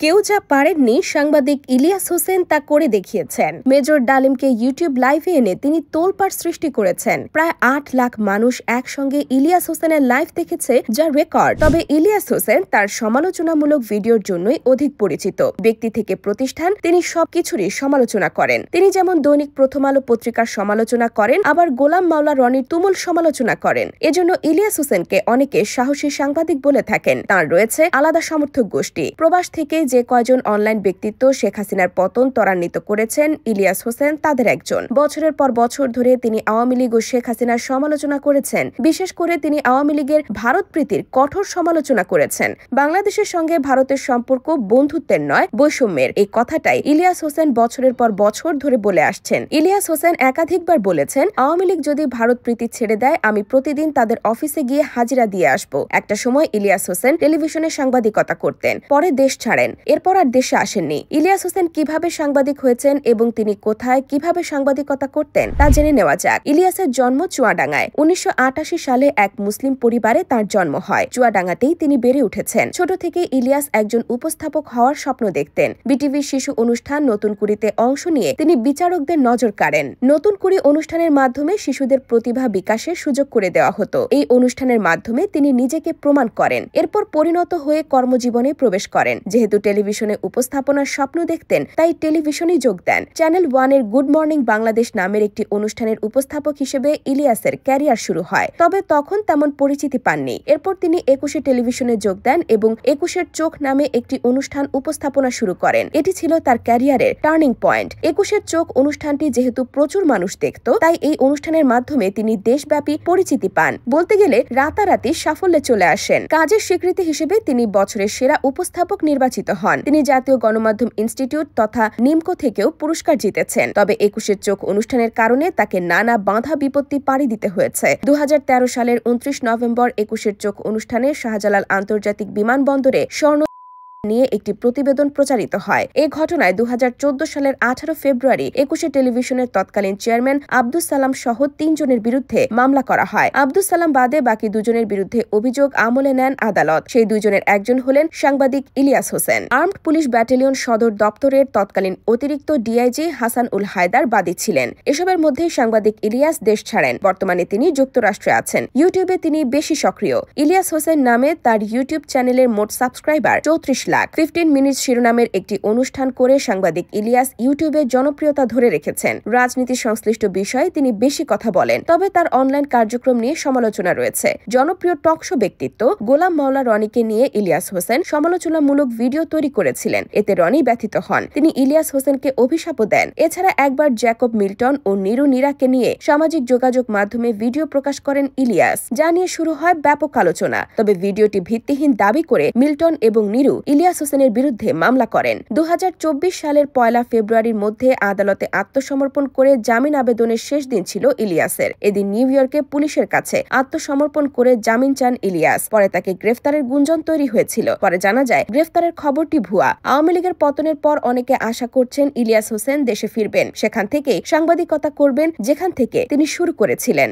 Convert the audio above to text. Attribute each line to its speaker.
Speaker 1: কেউ যা পারেননি সাংবাদিক ইলিয়াস হোসেন তা করে দেখিয়েছেন। মেজর ডালিমকে ইউটিউব লাইভে এনে তিনি তোলপাড় সৃষ্টি করেছেন। প্রায় ৮ লাখ মানুষ একসঙ্গে ইলিয়াস হোসেনের লাইভ দেখেছে, যা রেকর্ড। তবে ইলিয়াস হোসেন তার সমালোচনামূলক ভিডিওর জন্যই অধিক পরিচিত। ব্যক্তি থেকে প্রতিষ্ঠান, তিনি সবকিছুরই সমালোচনা করেন। তিনি যেমন দৈনিক প্রথম আলো পত্রিকার সমালোচনা করেন, আবার গোলাম মাওলা রনির তুমুল সমালোচনা করেন। এজন্য ইলিয়াস হোসেনকে অনেকে সাহসী সাংবাদিক বলে থাকেন। তাঁর রয়েছে আলাদা সমর্থক গোষ্ঠী। প্রবাস থেকে যে কয়জন অনলাইন ব্যক্তিত্ব শেখ হাসিনার পতন ত্বরান্বিত করেছেন, ইলিয়াস হোসেন তাদের একজন। বছরের পর বছর ধরে তিনি আওয়ামী লীগ ও শেখ হাসিনার সমালোচনা করেছেন। বিশেষ করে তিনি আওয়ামী লীগের ভারত প্রীতির কঠোর সমালোচনা করেছেন। বাংলাদেশের সঙ্গে ভারতের সম্পর্ক বন্ধুত্বের নয়, বৈষম্যের, এই কথাটাই ইলিয়াস হোসেন বছরের পর বছর ধরে বলে আসছেন। ইলিয়াস হোসেন একাধিকবার বলেছেন, আওয়ামী লীগ যদি ভারত প্রীতি ছেড়ে দেয়, আমি প্রতিদিন তাদের অফিসে গিয়ে হাজিরা দিয়ে আসব। একটা সময় ইলিয়াস হোসেন টেলিভিশনে সাংবাদিকতা করতেন, পরে দেশ ছাড়েন, এরপর আর দেশে আসেননি। ইলিয়াস হোসেন কিভাবে সাংবাদিক হয়েছেন এবং তিনি কোথায় কিভাবে সাংবাদিকতা করতেন তা জেনে নেওয়া যাক। ইলিয়াসের জন্ম চুয়াডাঙ্গায়। ১৯৮৮ সালে এক মুসলিম পরিবারে তার জন্ম হয়। চুয়াডাঙ্গাতেই তিনি বেড়ে উঠেছেন। ছোট থেকে ইলিয়াস একজন উপস্থাপক হওয়ার স্বপ্ন দেখতেন। বিটিভির শিশু অনুষ্ঠান নতুন কুড়িতে অংশ নিয়ে তিনি বিচারকদের নজর কাড়েন। নতুন কুড়ি অনুষ্ঠানের মাধ্যমে শিশুদের প্রতিভা বিকাশের সুযোগ করে দেওয়া হতো। এই অনুষ্ঠানের মাধ্যমে তিনি নিজেকে প্রমাণ করেন। এরপর পরিণত হয়ে কর্মজীবনে প্রবেশ করেন। যেহেতু টেলিভিশনে উপস্থাপনার স্বপ্ন দেখতেন, তাই টেলিভিশনে যোগ দেন। চ্যানেল 1 এর গুড মর্নিং বাংলাদেশ নামের একটি অনুষ্ঠানের উপস্থাপক হিসেবে ইলিয়াসের ক্যারিয়ার শুরু হয়। তবে তখন তেমন পরিচিতি পাননি। এরপর তিনি ২১ টেলিভিশনে যোগ দেন এবং ২১ চোখ নামে একটি অনুষ্ঠান উপস্থাপনা শুরু করেন। এটি ছিল তার ক্যারিয়ারের টার্নিং পয়েন্ট। ২১ চোখ অনুষ্ঠানটি যেহেতু প্রচুর মানুষ দেখত, তাই এই অনুষ্ঠানের মাধ্যমে তিনি দেশব্যাপী পরিচিতি পান। বলতে গেলে রাতারাতি সাফল্যে চলে আসেন। কাজের স্বীকৃতি হিসেবে তিনি বছরের সেরা উপস্থাপক নির্বাচিত হন। তিনি জাতীয় গণমাধ্যম ইনস্টিটিউট তথা নিমকো থেকেও পুরস্কার জিতেছেন। তবে ২১ চোখ অনুষ্ঠানের কারণে তাকে নানা বাধা বিপত্তি পাড়ি দিতে হয়েছে। ২০১৩ সালের ২৯ নভেম্বর ২১ চোখ অনুষ্ঠানে শাহজালাল আন্তর্জাতিক বিমানবন্দরে স্বর্ণ নিয়ে একটি প্রতিবেদন প্রচারিত হয়। এই ঘটনায় ২০১৪ সালের ১৮ ফেব্রুয়ারি ২১ টেলিভিশনের তৎকালীন চেয়ারম্যান আব্দুস সালাম সহ ৩ জনের বিরুদ্ধে মামলা করা হয়। আব্দুস সালাম বাদে বাকি দুজনের বিরুদ্ধে অভিযোগ আমলে নেন আদালত। সেই দুজনের একজন হলেন সাংবাদিক Ilias Hossain. Armed police battalion সদর দপ্তরের তৎকালীন অতিরিক্ত ডিআইজি হাসান উল হায়দার বাদী ছিলেন। এসবের মধ্যে সাংবাদিক ইলিয়াস দেশ ছাড়েন। বর্তমানে তিনি যুক্তরাষ্ট্রে আছেন। ইউটিউবে তিনি বেশি সক্রিয়। ইলিয়াস হোসেন নামে তার ইউটিউব চ্যানেলের মোট সাবস্ক্রাইবার ৩৪ লাখ। 15 মিনিটস শিরোনামের একটি অনুষ্ঠান করে সাংবাদিক ইলিয়াস ইউটিউবে জনপ্রিয়তা ধরে রেখেছেন। রাজনীতি সংশ্লিষ্ট বিষয়ে তিনি বেশি কথা বলেন, তবে তার অনলাইন কার্যক্রম নিয়ে সমালোচনা রয়েছে। জনপ্রিয় টকশো ব্যক্তিত্ব গোলাম মাওলা রনিকে নিয়ে ইলিয়াস হোসেন সমালোচনামূলক ভিডিও তৈরি করেছিলেন। এতে রনি ব্যথিত হন। তিনি ইলিয়াস হোসেনকে অভিশাপও দেন। এছাড়া একবার জ্যাকব মিল্টন ও নিরু নীরাকে নিয়ে সামাজিক যোগাযোগ মাধ্যমে ভিডিও প্রকাশ করেন ইলিয়াস, যা নিয়ে শুরু হয় ব্যাপক আলোচনা। তবে ভিডিওটি ভিত্তিহীন দাবি করে মিল্টন এবং নিরু ইলিয়াস হোসেনের বিরুদ্ধে মামলা করেন। ২০২৪ সালের ১ ফেব্রুয়ারির মধ্যে আদালতে আত্মসমর্পণ করে জামিন আবেদনের শেষ দিন ছিল ইলিয়াসের। এদিন নিউ ইয়র্কে পুলিশের কাছে আত্মসমর্পণ করে জামিন চান ইলিয়াস। পরে তাকে গ্রেফতারের গুঞ্জন তৈরি হয়েছিল। পরে জানা যায় গ্রেফতারের খবরটি ভুয়া। আওয়ামী লীগের পতনের পর অনেকে আশা করছেন ইলিয়াস হোসেন দেশে ফিরবেন, সেখান থেকেই সাংবাদিকতা করবেন যেখান থেকে তিনি শুরু করেছিলেন।